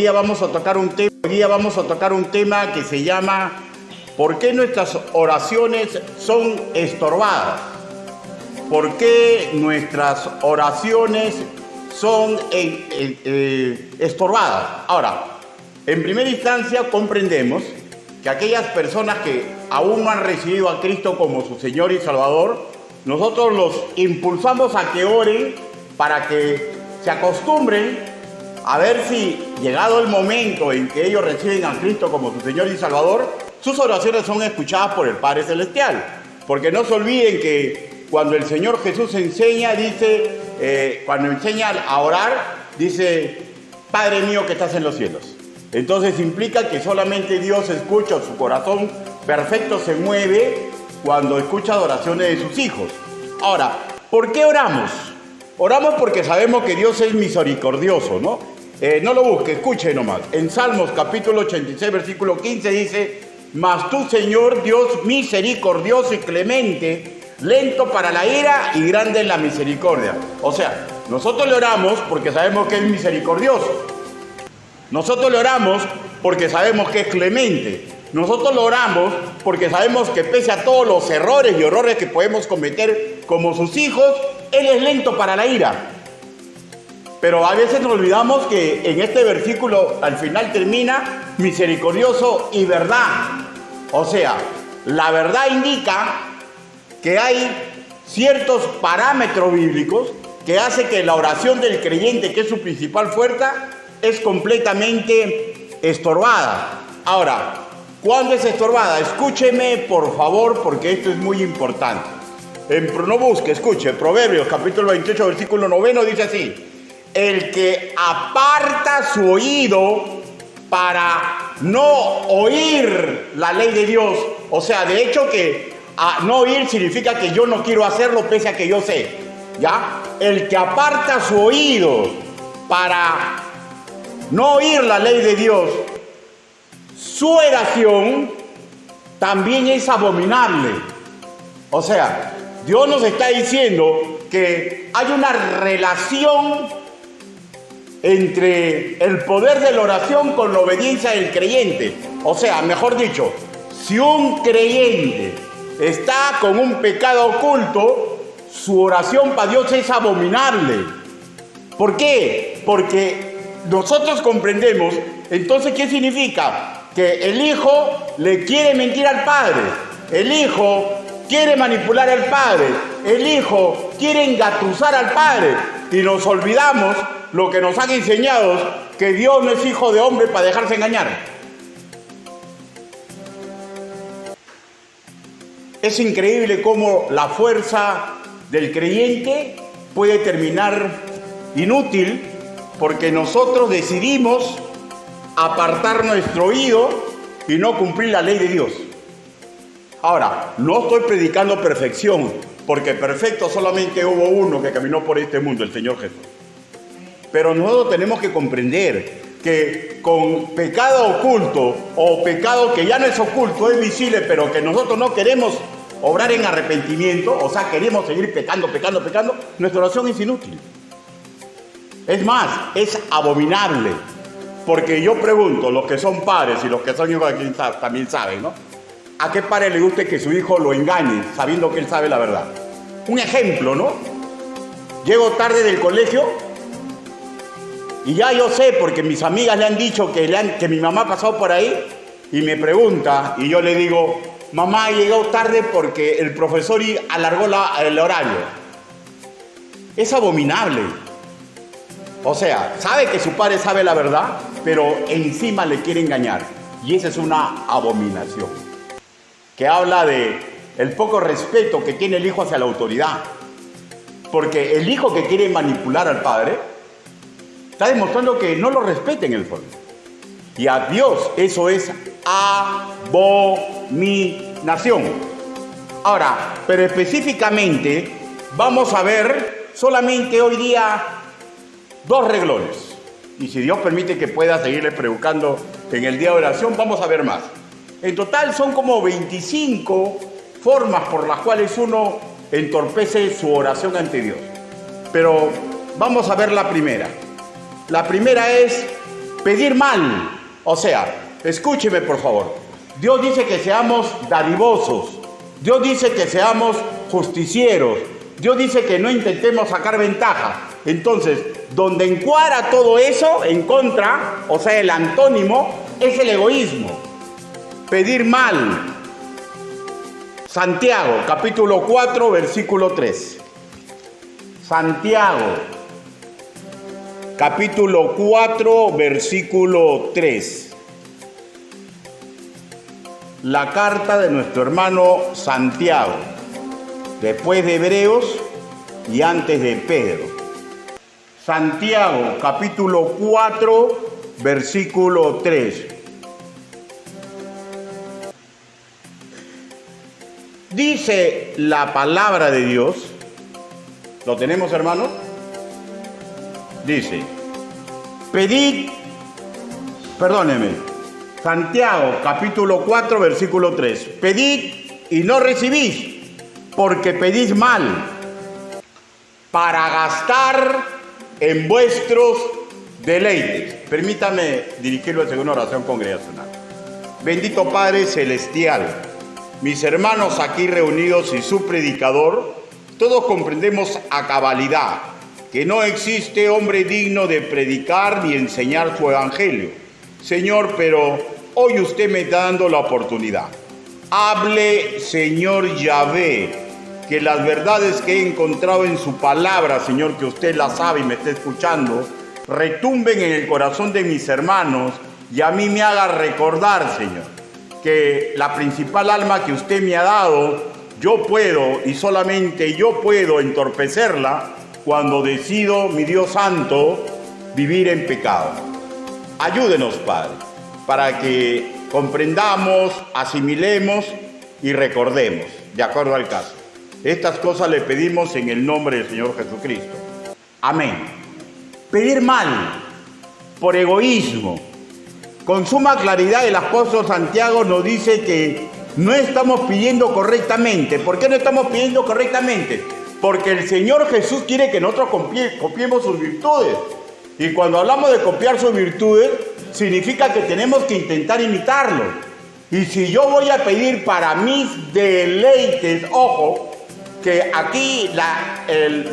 día vamos a tocar un tema que se llama ¿por qué nuestras oraciones son estorbadas? ¿Por qué nuestras oraciones son estorbadas? Ahora, en primera instancia comprendemos que aquellas personas que aún no han recibido a Cristo como su Señor y Salvador, nosotros los impulsamos a que oren para que se acostumbren a ver si, llegado el momento en que ellos reciben a Cristo como su Señor y Salvador, sus oraciones son escuchadas por el Padre Celestial. Porque no se olviden que cuando el Señor Jesús enseña, cuando enseña a orar, dice, Padre mío que estás en los cielos. Entonces implica que solamente Dios escucha, su corazón perfecto se mueve cuando escucha oraciones de sus hijos. Ahora, ¿por qué oramos? Oramos porque sabemos que Dios es misericordioso, ¿no? No lo busque, escuche nomás. En Salmos capítulo 86, versículo 15 dice, mas tú, Señor, Dios misericordioso y clemente, lento para la ira y grande en la misericordia. O sea, nosotros le oramos porque sabemos que es misericordioso. Nosotros le oramos porque sabemos que es clemente. Nosotros lo oramos porque sabemos que pese a todos los errores y horrores que podemos cometer como sus hijos, Él es lento para la ira. Pero a veces nos olvidamos que en este versículo al final termina misericordioso y verdad. O sea, la verdad indica que hay ciertos parámetros bíblicos que hace que la oración del creyente, que es su principal fuerza, es completamente estorbada. Ahora, ¿cuándo es estorbada? Escúcheme, por favor, porque esto es muy importante. No busque, escuche. Proverbios, capítulo 28, versículo 9, dice así. El que aparta su oído para no oír la ley de Dios. O sea, de hecho que no oír significa que yo no quiero hacerlo pese a que yo sé. ¿Ya? El que aparta su oído para no oír la ley de Dios, su oración también es abominable. O sea, Dios nos está diciendo que hay una relación entre el poder de la oración con la obediencia del creyente. O sea, mejor dicho, si un creyente está con un pecado oculto, su oración para Dios es abominable. ¿Por qué? Porque nosotros comprendemos, entonces, ¿qué significa? Que el hijo le quiere mentir al padre, el hijo quiere manipular al padre, el hijo quiere engatusar al padre, y nos olvidamos lo que nos han enseñado, que Dios no es hijo de hombre para dejarse engañar. Es increíble cómo la fuerza del creyente puede terminar inútil porque nosotros decidimos apartar nuestro oído y no cumplir la ley de Dios. Ahora, no estoy predicando perfección, porque perfecto solamente hubo uno que caminó por este mundo, el Señor Jesús. Pero nosotros tenemos que comprender que con pecado oculto o pecado que ya no es oculto, es visible, pero que nosotros no queremos obrar en arrepentimiento, o sea, queremos seguir pecando, nuestra oración es inútil. Es más, es abominable. Porque yo pregunto, los que son padres y los que son hijos aquí también saben, ¿no? ¿A qué padre le guste que su hijo lo engañe sabiendo que él sabe la verdad? Un ejemplo, ¿no? Llego tarde del colegio y ya yo sé, porque mis amigas le han dicho que mi mamá ha pasado por ahí y me pregunta y yo le digo, mamá, he llegado tarde porque el profesor alargó el horario. Es abominable. O sea, sabe que su padre sabe la verdad, pero encima le quiere engañar. Y esa es una abominación. Que habla de el poco respeto que tiene el hijo hacia la autoridad. Porque el hijo que quiere manipular al padre está demostrando que no lo respeta en el fondo. Y a Dios eso es abominación. Ahora, pero específicamente vamos a ver solamente hoy día 2 renglones. Y si Dios permite que pueda seguirle predicando en el día de oración, vamos a ver más. En total son como 25 formas por las cuales uno entorpece su oración ante Dios. Pero vamos a ver la primera. La primera es pedir mal. O sea, escúcheme por favor. Dios dice que seamos dadivosos. Dios dice que seamos justicieros. Dios dice que no intentemos sacar ventaja. Entonces, donde encuadra todo eso en contra, o sea, el antónimo, es el egoísmo. Pedir mal. Santiago, capítulo 4, versículo 3. Santiago, capítulo 4, versículo 3. La carta de nuestro hermano Santiago, después de Hebreos y antes de Pedro. Santiago, capítulo 4, versículo 3. Dice la palabra de Dios, ¿lo tenemos, hermano? Dice, Santiago, capítulo 4, versículo 3. Pedid y no recibís, porque pedís mal, para gastar en vuestros deleites. Permítame dirigirlo en segunda oración congregacional. Bendito Padre Celestial, mis hermanos aquí reunidos y su predicador, todos comprendemos a cabalidad que no existe hombre digno de predicar ni enseñar su evangelio. Señor, pero hoy usted me está dando la oportunidad. Hable, Señor Yahvé, que las verdades que he encontrado en su palabra, Señor, que usted las sabe y me está escuchando, retumben en el corazón de mis hermanos y a mí me haga recordar, Señor, que la principal alma que usted me ha dado, yo puedo y solamente yo puedo entorpecerla cuando decido, mi Dios Santo, vivir en pecado. Ayúdenos, Padre, para que comprendamos, asimilemos y recordemos, de acuerdo al caso. Estas cosas le pedimos en el nombre del Señor Jesucristo. Amén. Pedir mal, por egoísmo. Con suma claridad el apóstol Santiago nos dice que no estamos pidiendo correctamente. ¿Por qué no estamos pidiendo correctamente? Porque el Señor Jesús quiere que nosotros copiemos sus virtudes. Y cuando hablamos de copiar sus virtudes, significa que tenemos que intentar imitarlo. Y si yo voy a pedir para mis deleites, ojo, que aquí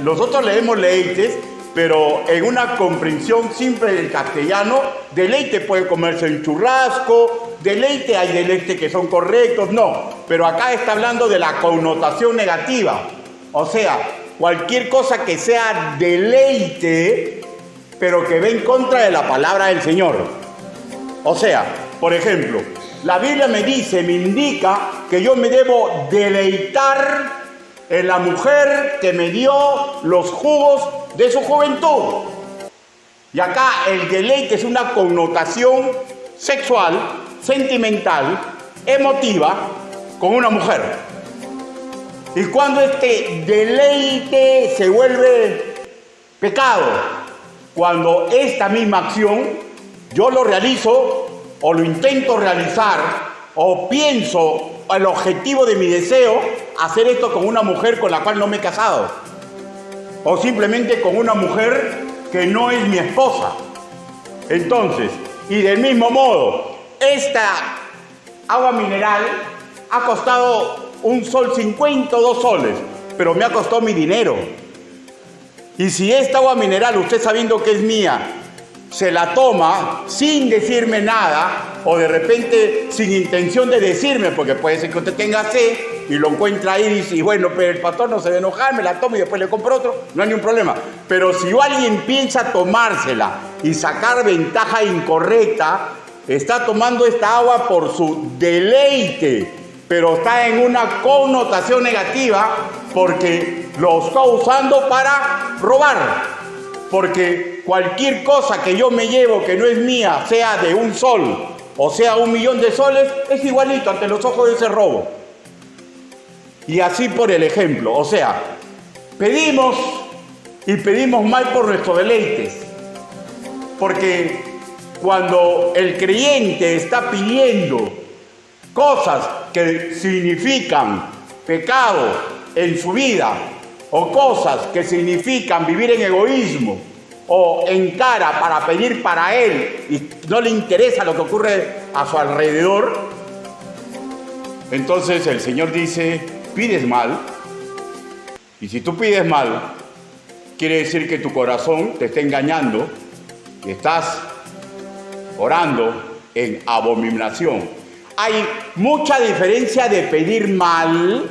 nosotros leemos deleites, pero en una comprensión simple del castellano, deleite puede comerse en churrasco, deleite hay deleites que son correctos, no, pero acá está hablando de la connotación negativa, o sea, cualquier cosa que sea deleite, pero que ve en contra de la palabra del Señor. O sea, por ejemplo, la Biblia me indica que yo me debo deleitar en la mujer que me dio los jugos de su juventud. Y acá el deleite es una connotación sexual, sentimental, emotiva con una mujer. Y cuando este deleite se vuelve pecado, cuando esta misma acción yo lo realizo o lo intento realizar o pienso el objetivo de mi deseo, hacer esto con una mujer con la cual no me he casado, o simplemente con una mujer que no es mi esposa. Entonces, y del mismo modo, esta agua mineral ha costado $1.50 o $2, pero me ha costado mi dinero. Y si esta agua mineral, usted sabiendo que es mía, se la toma sin decirme nada, o de repente sin intención de decirme, porque puede ser que usted tenga sed y lo encuentra ahí y dice, bueno, pero el pastor no se va a enojar, me la tomo y después le compro otro, no hay ningún problema. Pero si alguien piensa tomársela y sacar ventaja incorrecta, está tomando esta agua por su deleite, pero está en una connotación negativa porque lo está usando para robar. Porque cualquier cosa que yo me llevo que no es mía, sea de un sol o sea $1.000.000 de soles, es igualito ante los ojos de ese robo. Y así por el ejemplo, o sea, pedimos y pedimos mal por nuestros deleites. Porque cuando el creyente está pidiendo cosas que significan pecado en su vida, o cosas que significan vivir en egoísmo, o encara para pedir para él y no le interesa lo que ocurre a su alrededor, entonces el Señor dice, pides mal. Y si tú pides mal, quiere decir que tu corazón te está engañando y estás orando en abominación. Hay mucha diferencia de pedir mal,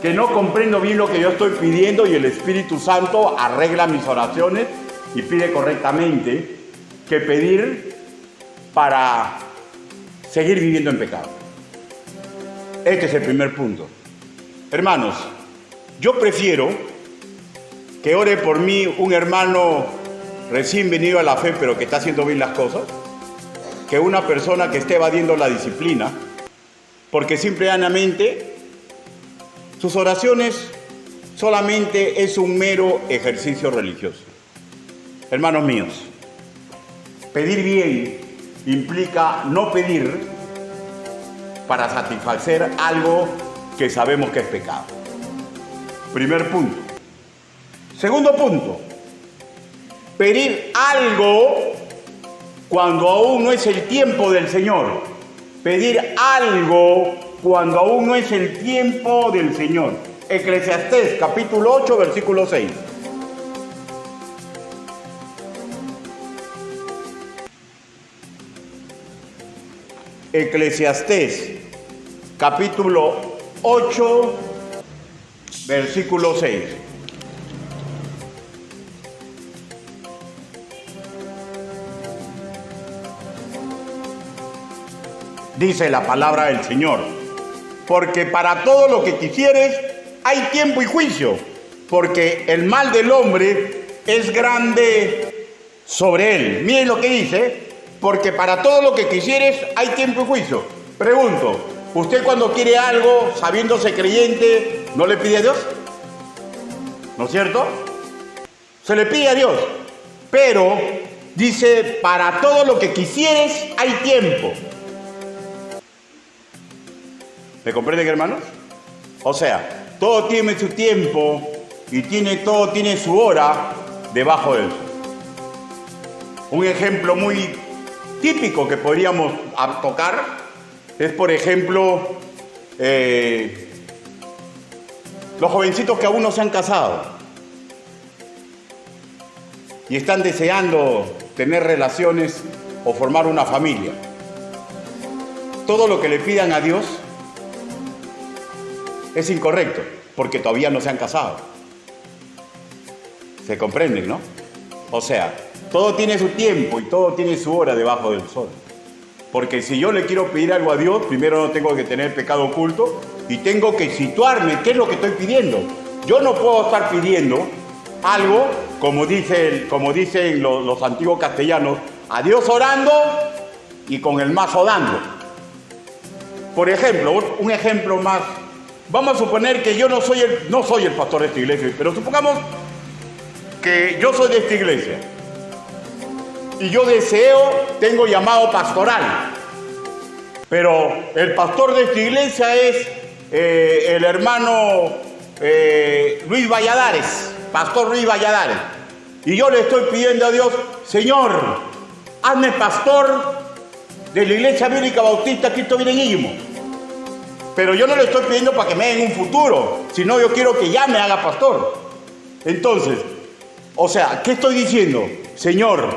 que no comprendo bien lo que yo estoy pidiendo y el Espíritu Santo arregla mis oraciones y pide correctamente, que pedir para seguir viviendo en pecado. Este es el primer punto. Hermanos, yo prefiero que ore por mí un hermano recién venido a la fe, pero que está haciendo bien las cosas, que una persona que esté evadiendo la disciplina, porque simplemente sus oraciones solamente es un mero ejercicio religioso. Hermanos míos, pedir bien implica no pedir para satisfacer algo que sabemos que es pecado. Primer punto. Segundo punto, pedir algo cuando aún no es el tiempo del Señor. Pedir algo cuando aún no es el tiempo del Señor. Eclesiastés, capítulo 8, versículo 6. Eclesiastés, capítulo 8, versículo 6. Dice la palabra del Señor, porque para todo lo que quisieres hay tiempo y juicio, porque el mal del hombre es grande sobre él. Miren lo que dice, porque para todo lo que quisieres hay tiempo y juicio. Pregunto, ¿usted cuando quiere algo, sabiéndose creyente, no le pide a Dios? ¿No es cierto? Se le pide a Dios, pero dice, para todo lo que quisieres hay tiempo. ¿Me comprenden, hermanos? O sea, todo tiene su tiempo y todo tiene su hora debajo del sol. Un ejemplo muy típico que podríamos tocar es, por ejemplo, los jovencitos que aún no se han casado y están deseando tener relaciones o formar una familia. Todo lo que le pidan a Dios es incorrecto, porque todavía no se han casado. ¿Se comprenden, no? O sea, todo tiene su tiempo y todo tiene su hora debajo del sol. Porque si yo le quiero pedir algo a Dios, primero no tengo que tener pecado oculto y tengo que situarme qué es lo que estoy pidiendo. Yo no puedo estar pidiendo algo, como dicen los antiguos castellanos, a Dios orando y con el mazo dando. Por ejemplo, un ejemplo más. Vamos a suponer que yo no soy el pastor de esta iglesia, pero supongamos que yo soy de esta iglesia y yo tengo llamado pastoral, pero el pastor de esta iglesia es el hermano Luis Valladares, pastor Luis Valladares, y yo le estoy pidiendo a Dios, Señor, hazme pastor de la Iglesia Bíblica Bautista Cristo viene en Íñimo. Pero yo no le estoy pidiendo para que me den un futuro, sino yo quiero que ya me haga pastor. Entonces, o sea, ¿qué estoy diciendo? Señor,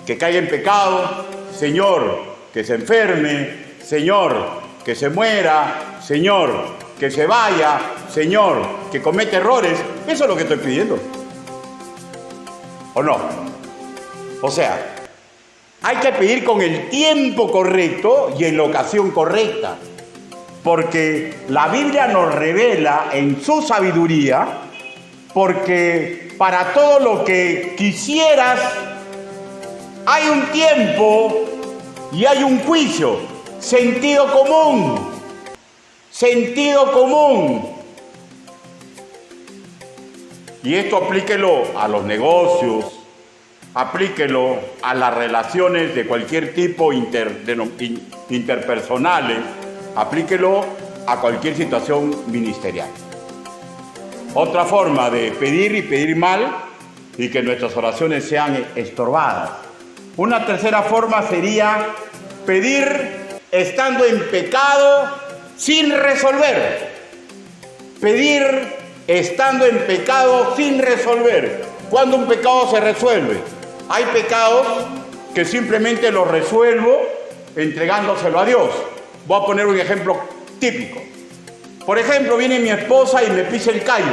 que caiga en pecado, Señor, que se enferme, Señor, que se muera, Señor, que se vaya, Señor, que comete errores. Eso es lo que estoy pidiendo. ¿O no? O sea, hay que pedir con el tiempo correcto y en la ocasión correcta. Porque la Biblia nos revela en su sabiduría, porque para todo lo que quisieras hay un tiempo y hay un juicio. Sentido común. Sentido común. Y esto aplíquelo a los negocios, aplíquelo a las relaciones de cualquier tipo interpersonales, aplíquelo a cualquier situación ministerial. Otra forma de pedir y pedir mal y que nuestras oraciones sean estorbadas. Una tercera forma sería pedir estando en pecado sin resolver. Pedir estando en pecado sin resolver. ¿Cuándo un pecado se resuelve? Hay pecados que simplemente los resuelvo entregándoselo a Dios. Voy a poner un ejemplo típico. Por ejemplo, viene mi esposa y me pisa el callo,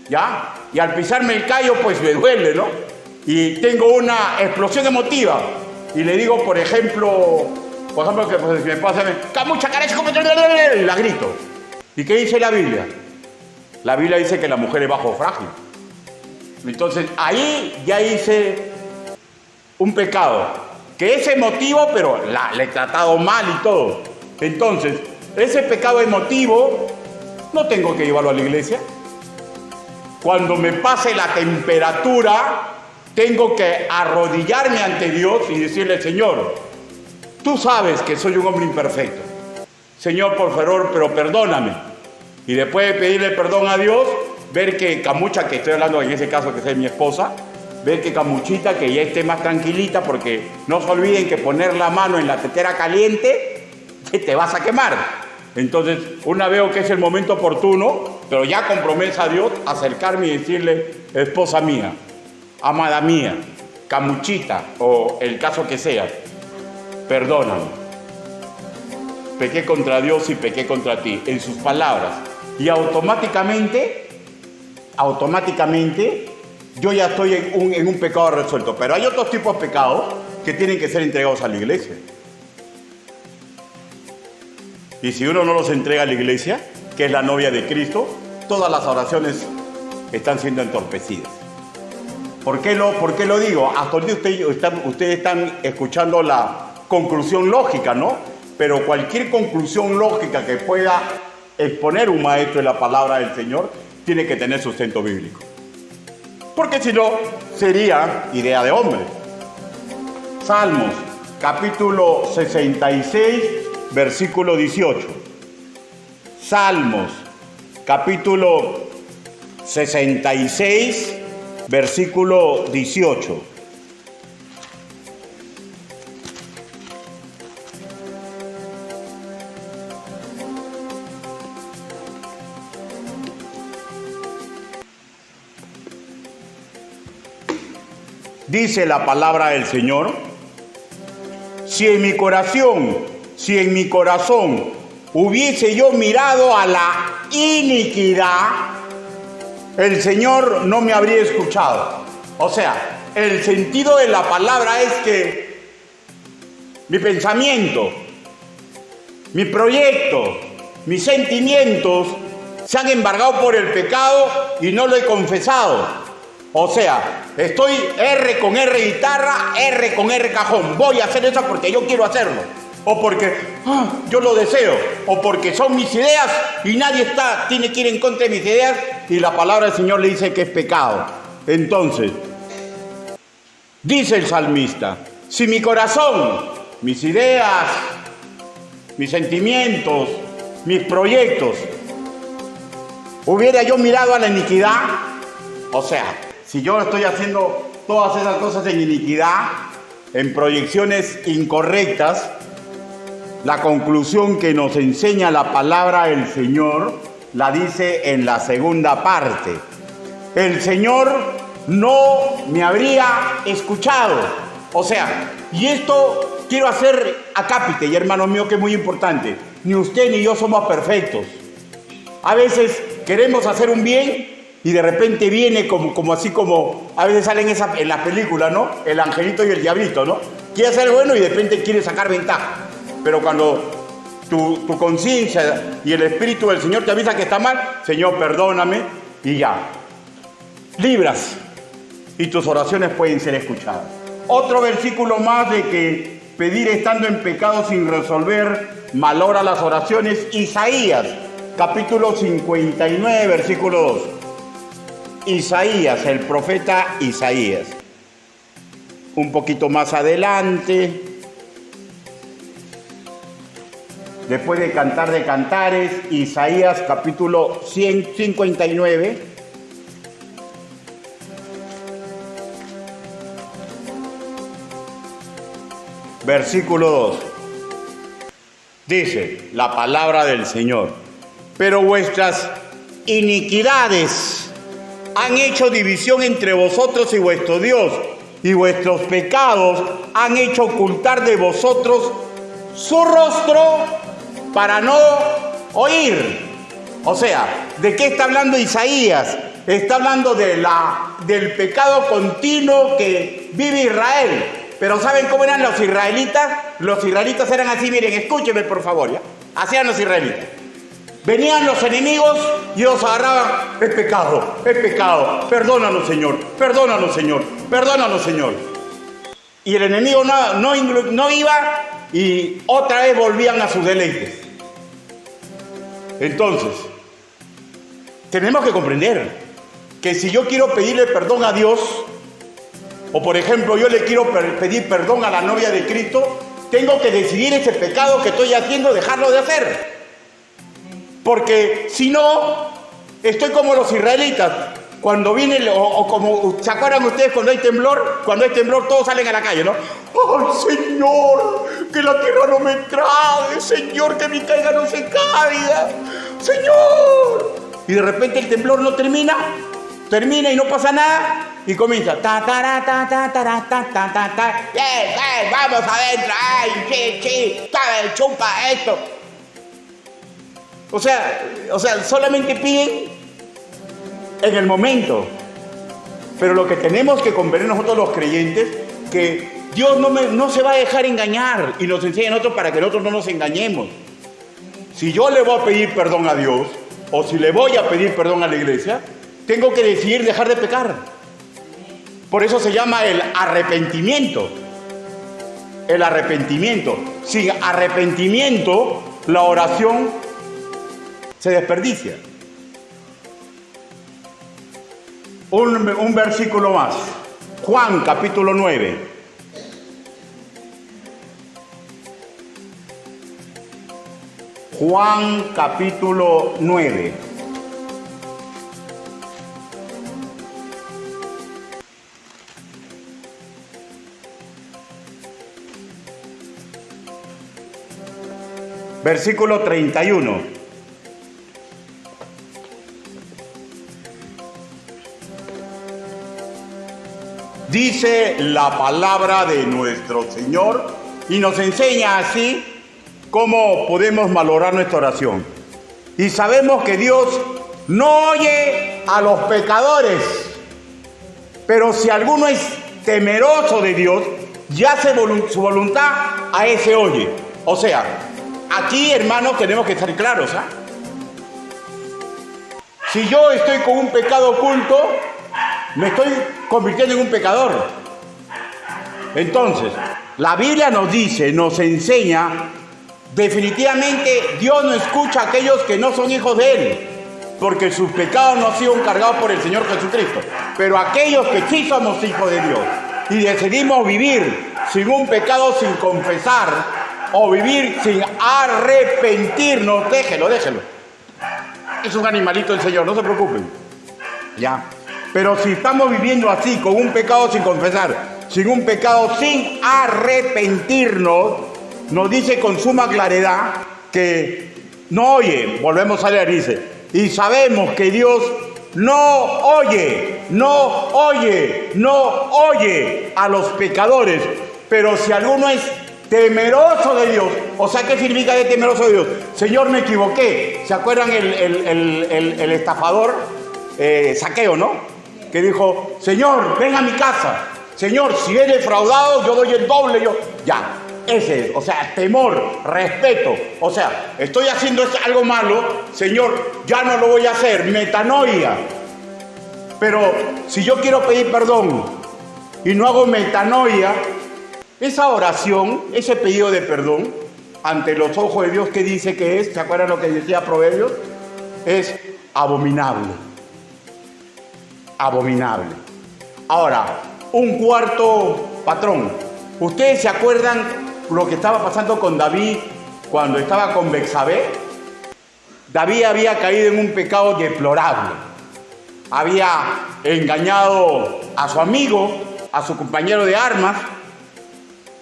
¿ya? Y al pisarme el callo, pues me duele, ¿no? Y tengo una explosión emotiva. Y le digo, por ejemplo que pues, si me pasa, ¡camucha, carecho! La grito. ¿Y qué dice la Biblia? La Biblia dice que la mujer es bajo frágil. Entonces, ahí ya hice un pecado, que es emotivo, pero le he tratado mal y todo. Entonces, ese pecado emotivo no tengo que llevarlo a la iglesia. Cuando me pase la temperatura, tengo que arrodillarme ante Dios y decirle, Señor, tú sabes que soy un hombre imperfecto. Señor, por favor, pero perdóname. Y después de pedirle perdón a Dios, ver que Camucha, que estoy hablando en ese caso que es mi esposa, ver que Camuchita, que ya esté más tranquilita, porque no se olviden que poner la mano en la tetera caliente, que te vas a quemar. Entonces, una veo que es el momento oportuno, pero ya con promesa a Dios, acercarme y decirle, esposa mía, amada mía, Camuchita, o el caso que sea, perdóname. Pequé contra Dios y pequé contra ti, en sus palabras. Y automáticamente, yo ya estoy en un pecado resuelto. Pero hay otros tipos de pecados que tienen que ser entregados a la iglesia. Y si uno no los entrega a la iglesia, que es la novia de Cristo, todas las oraciones están siendo entorpecidas. ¿Por qué lo digo? Hasta ahorita ustedes están escuchando la conclusión lógica, ¿no? Pero cualquier conclusión lógica que pueda exponer un maestro de la palabra del Señor tiene que tener sustento bíblico. Porque si no, sería idea de hombre. Salmos, capítulo 66, versículo 18. Salmos, capítulo 66, versículo 18. Dice la palabra del Señor, si en mi corazón hubiese yo mirado a la iniquidad, el Señor no me habría escuchado. O sea, el sentido de la palabra es que mi pensamiento, mi proyecto, mis sentimientos se han embargado por el pecado y no lo he confesado. O sea, estoy R con R guitarra, R con R cajón. Voy a hacer eso porque yo quiero hacerlo. O porque yo lo deseo. O porque son mis ideas y nadie tiene que ir en contra de mis ideas. Y la palabra del Señor le dice que es pecado. Entonces, dice el salmista, si mi corazón, mis ideas, mis sentimientos, mis proyectos, hubiera yo mirado a la iniquidad, o sea, si yo estoy haciendo todas esas cosas en iniquidad, en proyecciones incorrectas, la conclusión que nos enseña la palabra del Señor la dice en la segunda parte. El Señor no me habría escuchado. O sea, y esto quiero hacer acápite, y hermano mío, que es muy importante. Ni usted ni yo somos perfectos. A veces queremos hacer un bien y de repente viene como a veces salen en la película, ¿no? El angelito y el diablito, ¿no? Quiere hacer bueno y de repente quiere sacar ventaja. Pero cuando tu conciencia y el Espíritu del Señor te avisa que está mal, Señor, perdóname, y ya. Libras. Y tus oraciones pueden ser escuchadas. Otro versículo más de que pedir estando en pecado sin resolver malora las oraciones. Isaías, capítulo 59, versículo 2. Isaías, el profeta Isaías. Un poquito más adelante, después de Cantar de Cantares, Isaías capítulo 159, versículo 2. Dice la palabra del Señor: pero vuestras iniquidades han hecho división entre vosotros y vuestro Dios, y vuestros pecados han hecho ocultar de vosotros su rostro para no oír. O sea, ¿de qué está hablando Isaías? Está hablando del pecado continuo que vive Israel. Pero ¿saben cómo eran los israelitas? Los israelitas eran así, miren, escúchenme por favor, ¿ya? Así eran los israelitas. Venían los enemigos y ellos agarraban: es pecado, perdónanos Señor, perdónanos Señor, perdónanos Señor. Y el enemigo no iba y otra vez volvían a sus deleites. Entonces, tenemos que comprender que si yo quiero pedirle perdón a Dios, o por ejemplo yo le quiero pedir perdón a la novia de Cristo, tengo que decidir ese pecado que estoy haciendo, dejarlo de hacer. Porque si no, estoy como los israelitas. Cuando viene, o como, ¿se acuerdan ustedes cuando hay temblor? Cuando hay temblor todos salen a la calle, ¿no? ¡Ay, Señor! Que la tierra no me trague, Señor, que mi caiga no se caiga, Señor. Y de repente el temblor no termina y no pasa nada, y comienza vamos adentro, ay, sí, chupa esto. O sea, solamente piden en el momento. Pero lo que tenemos que comprender nosotros los creyentes, que Dios no se va a dejar engañar, y nos enseña a nosotros para que nosotros no nos engañemos. Si yo le voy a pedir perdón a Dios, o si le voy a pedir perdón a la iglesia, tengo que decidir dejar de pecar. Por eso se llama el arrepentimiento. El arrepentimiento. Sin arrepentimiento, la oración se desperdicia. Un versículo más. Juan capítulo 9. Juan capítulo 9. Versículo 31. Dice la palabra de nuestro Señor y nos enseña así cómo podemos valorar nuestra oración. Y sabemos que Dios no oye a los pecadores, pero si alguno es temeroso de Dios y hace su voluntad, a ese oye. O sea, aquí, hermanos, tenemos que estar claros, ¿ah? Si yo estoy con un pecado oculto, me estoy convirtiendo en un pecador. Entonces, la Biblia nos dice, nos enseña, definitivamente Dios no escucha a aquellos que no son hijos de Él, porque sus pecados no han sido cargados por el Señor Jesucristo. Pero aquellos que sí somos hijos de Dios y decidimos vivir sin un pecado, sin confesar, o vivir sin arrepentirnos, déjelo. Es un animalito el Señor, no se preocupen. Ya. Pero si estamos viviendo así, con un pecado sin confesar, sin un pecado sin arrepentirnos, nos dice con suma claridad que no oye. Volvemos a leer, dice, y sabemos que Dios no oye a los pecadores, pero si alguno es temeroso de Dios. O sea, ¿qué significa de temeroso de Dios? Señor, me equivoqué. ¿Se acuerdan el estafador Saqueo, no? Que dijo, Señor, ven a mi casa. Señor, si he defraudado, yo doy el doble. Ya, ese es. O sea, temor, respeto. O sea, estoy haciendo algo malo. Señor, ya no lo voy a hacer. Metanoia. Pero si yo quiero pedir perdón y no hago metanoia, esa oración, ese pedido de perdón ante los ojos de Dios, ¿qué dice que es? ¿Se acuerdan lo que decía Proverbios? Es abominable. Abominable. Ahora, un cuarto patrón. ¿Ustedes se acuerdan lo que estaba pasando con David cuando estaba con Betsabé? David había caído en un pecado deplorable. Había engañado a su amigo, a su compañero de armas,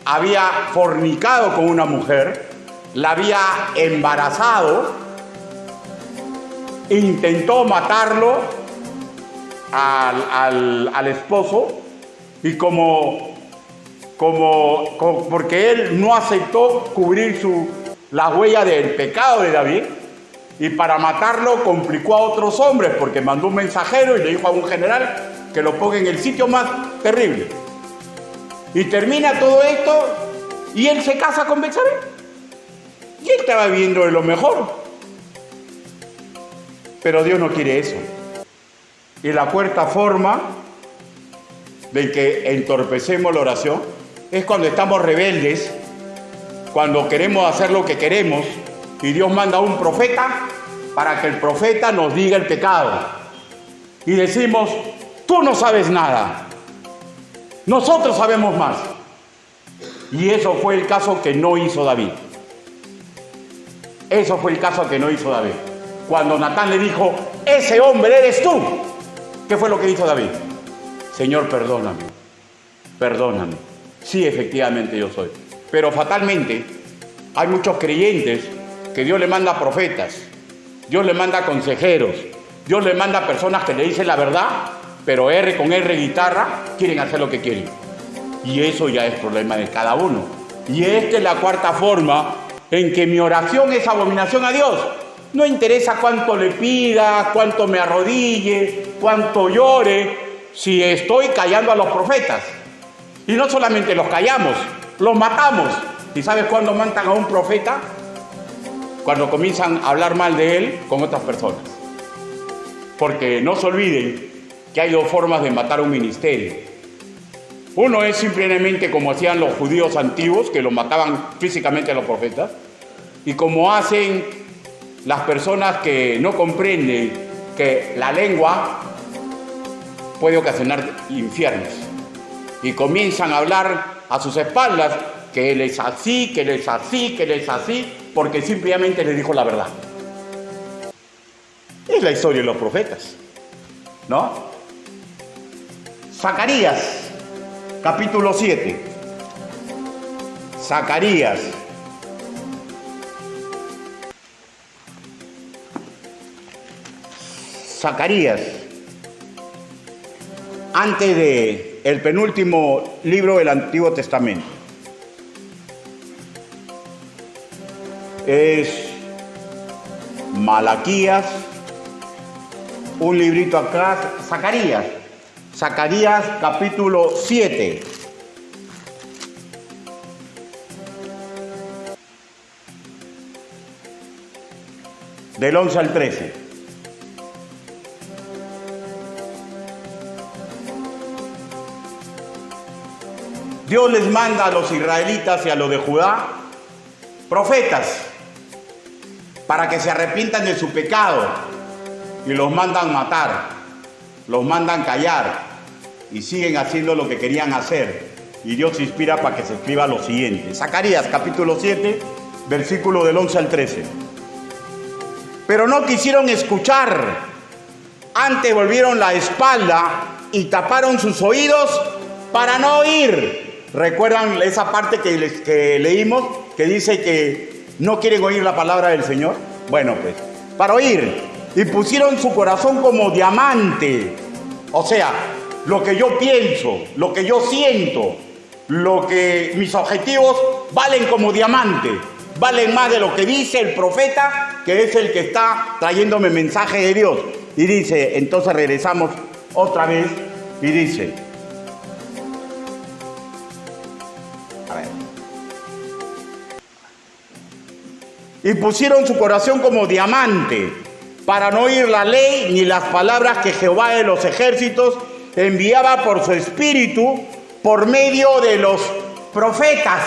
había fornicado con una mujer, la había embarazado, intentó matarlo al esposo, y porque él no aceptó cubrir la huella del pecado de David, y para matarlo complicó a otros hombres, porque mandó un mensajero y le dijo a un general que lo ponga en el sitio más terrible. Y termina todo esto y él se casa con Betsabé. Y él estaba viviendo de lo mejor. Pero Dios no quiere eso. Y la cuarta forma de que entorpecemos la oración es cuando estamos rebeldes, cuando queremos hacer lo que queremos y Dios manda a un profeta para que el profeta nos diga el pecado. Y decimos, tú no sabes nada, nosotros sabemos más. Y eso fue el caso que no hizo David. Eso fue el caso que no hizo David. Cuando Natán le dijo, ese hombre eres tú. ¿Qué fue lo que dijo David? Señor, perdóname, perdóname. Sí, efectivamente yo soy. Pero fatalmente hay muchos creyentes que Dios le manda profetas, Dios le manda consejeros, Dios le manda personas que le dicen la verdad, pero R con R guitarra quieren hacer lo que quieren. Y eso ya es problema de cada uno. Y esta es la cuarta forma en que mi oración es abominación a Dios. No interesa cuánto le pida, cuánto me arrodille, cuánto llore, si estoy callando a los profetas. Y no solamente los callamos, los matamos. ¿Y sabes cuándo matan a un profeta? Cuando comienzan a hablar mal de él con otras personas. Porque no se olviden que hay dos formas de matar un ministerio. Uno es simplemente como hacían los judíos antiguos, que los mataban físicamente a los profetas, y como hacen las personas que no comprenden que la lengua puede ocasionar infiernos, y comienzan a hablar a sus espaldas que él es así, que él es así, que él es así, porque simplemente les dijo la verdad. Es la historia de los profetas, ¿no? Zacarías, capítulo 7. Zacarías. Zacarías, antes de el penúltimo libro del Antiguo Testamento. Es Malaquías, un librito acá, Zacarías capítulo 7. Del 11 al 13. Dios les manda a los israelitas y a los de Judá profetas para que se arrepientan de su pecado, y los mandan matar, los mandan callar, y siguen haciendo lo que querían hacer. Y Dios se inspira para que se escriba lo siguiente. Zacarías capítulo 7, versículo del 11 al 13. Pero no quisieron escuchar, antes volvieron la espalda y taparon sus oídos para no oír. ¿Recuerdan esa parte que leímos, que dice que no quieren oír la palabra del Señor? Bueno, pues, para oír. Y pusieron su corazón como diamante. O sea, lo que yo pienso, lo que yo siento, mis objetivos valen como diamante. Valen más de lo que dice el profeta, que es el que está trayéndome mensaje de Dios. Y dice, entonces regresamos otra vez y dice, a ver. Y pusieron su corazón como diamante, para no oír la ley ni las palabras que Jehová de los ejércitos enviaba por su espíritu por medio de los profetas.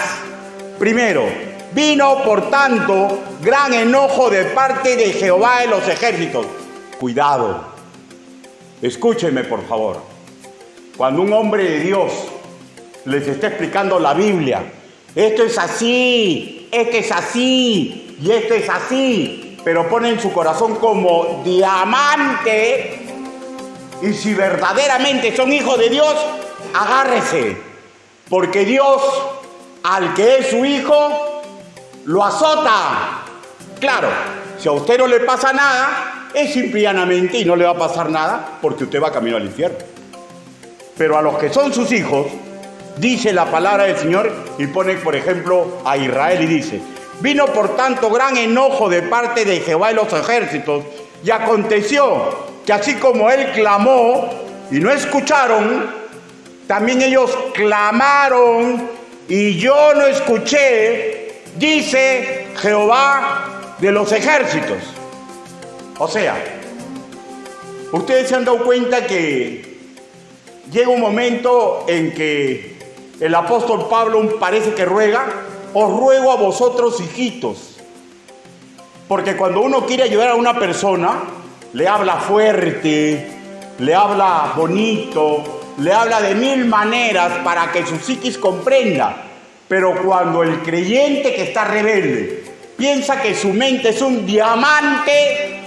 Primero, vino por tanto gran enojo de parte de Jehová de los ejércitos. Cuidado, escúchenme por favor. Cuando un hombre de Dios les está explicando la Biblia, esto es así, esto es así y esto es así, pero ponen su corazón como diamante, y si verdaderamente son hijos de Dios, agárrese, porque Dios al que es su hijo, lo azota. Claro, si a usted no le pasa nada, es simple y llanamente, y no le va a pasar nada porque usted va camino al infierno. Pero a los que son sus hijos, dice la palabra del Señor, y pone por ejemplo a Israel y dice: vino por tanto gran enojo de parte de Jehová de los ejércitos, y aconteció que así como él clamó y no escucharon, también ellos clamaron y yo no escuché, dice Jehová de los ejércitos. O sea, ustedes se han dado cuenta que llega un momento en que el apóstol Pablo parece que ruega: os ruego a vosotros, hijitos. Porque cuando uno quiere ayudar a una persona, le habla fuerte, le habla bonito, le habla de mil maneras para que su psiquis comprenda. Pero cuando el creyente que está rebelde piensa que su mente es un diamante,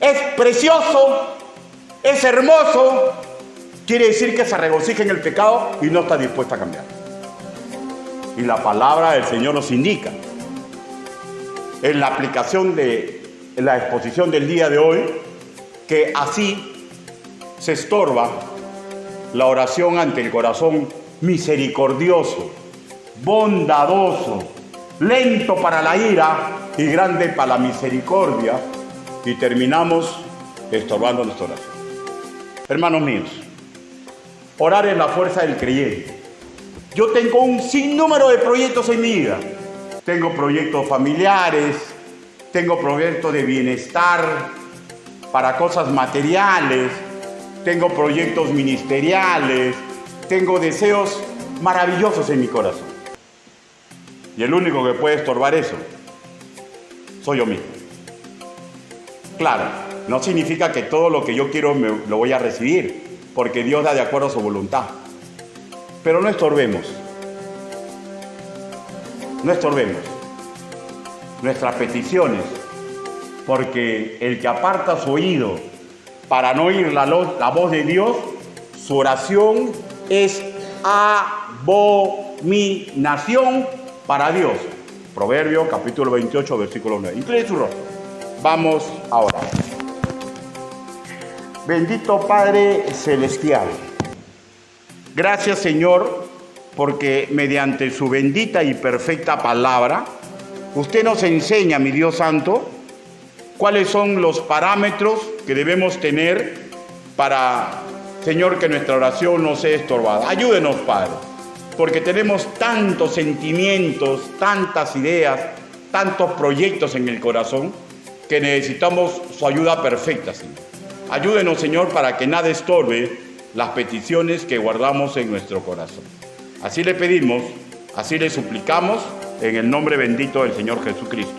es precioso, es hermoso, quiere decir que se regocija en el pecado y no está dispuesto a cambiar. Y la palabra del Señor nos indica, en la aplicación de la exposición del día de hoy, que así se estorba la oración ante el corazón misericordioso, bondadoso, lento para la ira y grande para la misericordia, y terminamos estorbando nuestra oración. Hermanos míos, orar es la fuerza del creyente. Yo tengo un sinnúmero de proyectos en mi vida. Tengo proyectos familiares, tengo proyectos de bienestar para cosas materiales, tengo proyectos ministeriales, tengo deseos maravillosos en mi corazón. Y el único que puede estorbar eso soy yo mismo. Claro, no significa que todo lo que yo quiero lo voy a recibir, porque Dios da de acuerdo a su voluntad. Pero no estorbemos. No estorbemos nuestras peticiones, porque el que aparta su oído para no oír la voz de Dios, su oración es abominación para Dios. Proverbio capítulo 28, versículo 9. Incline su rostro. Vamos a orar. Bendito Padre Celestial, gracias Señor, porque mediante su bendita y perfecta palabra, usted nos enseña, mi Dios Santo, cuáles son los parámetros que debemos tener para, Señor, que nuestra oración no sea estorbada. Ayúdenos, Padre, porque tenemos tantos sentimientos, tantas ideas, tantos proyectos en el corazón, que necesitamos su ayuda perfecta, Señor. Ayúdenos, Señor, para que nada estorbe las peticiones que guardamos en nuestro corazón. Así le pedimos, así le suplicamos, en el nombre bendito del Señor Jesucristo.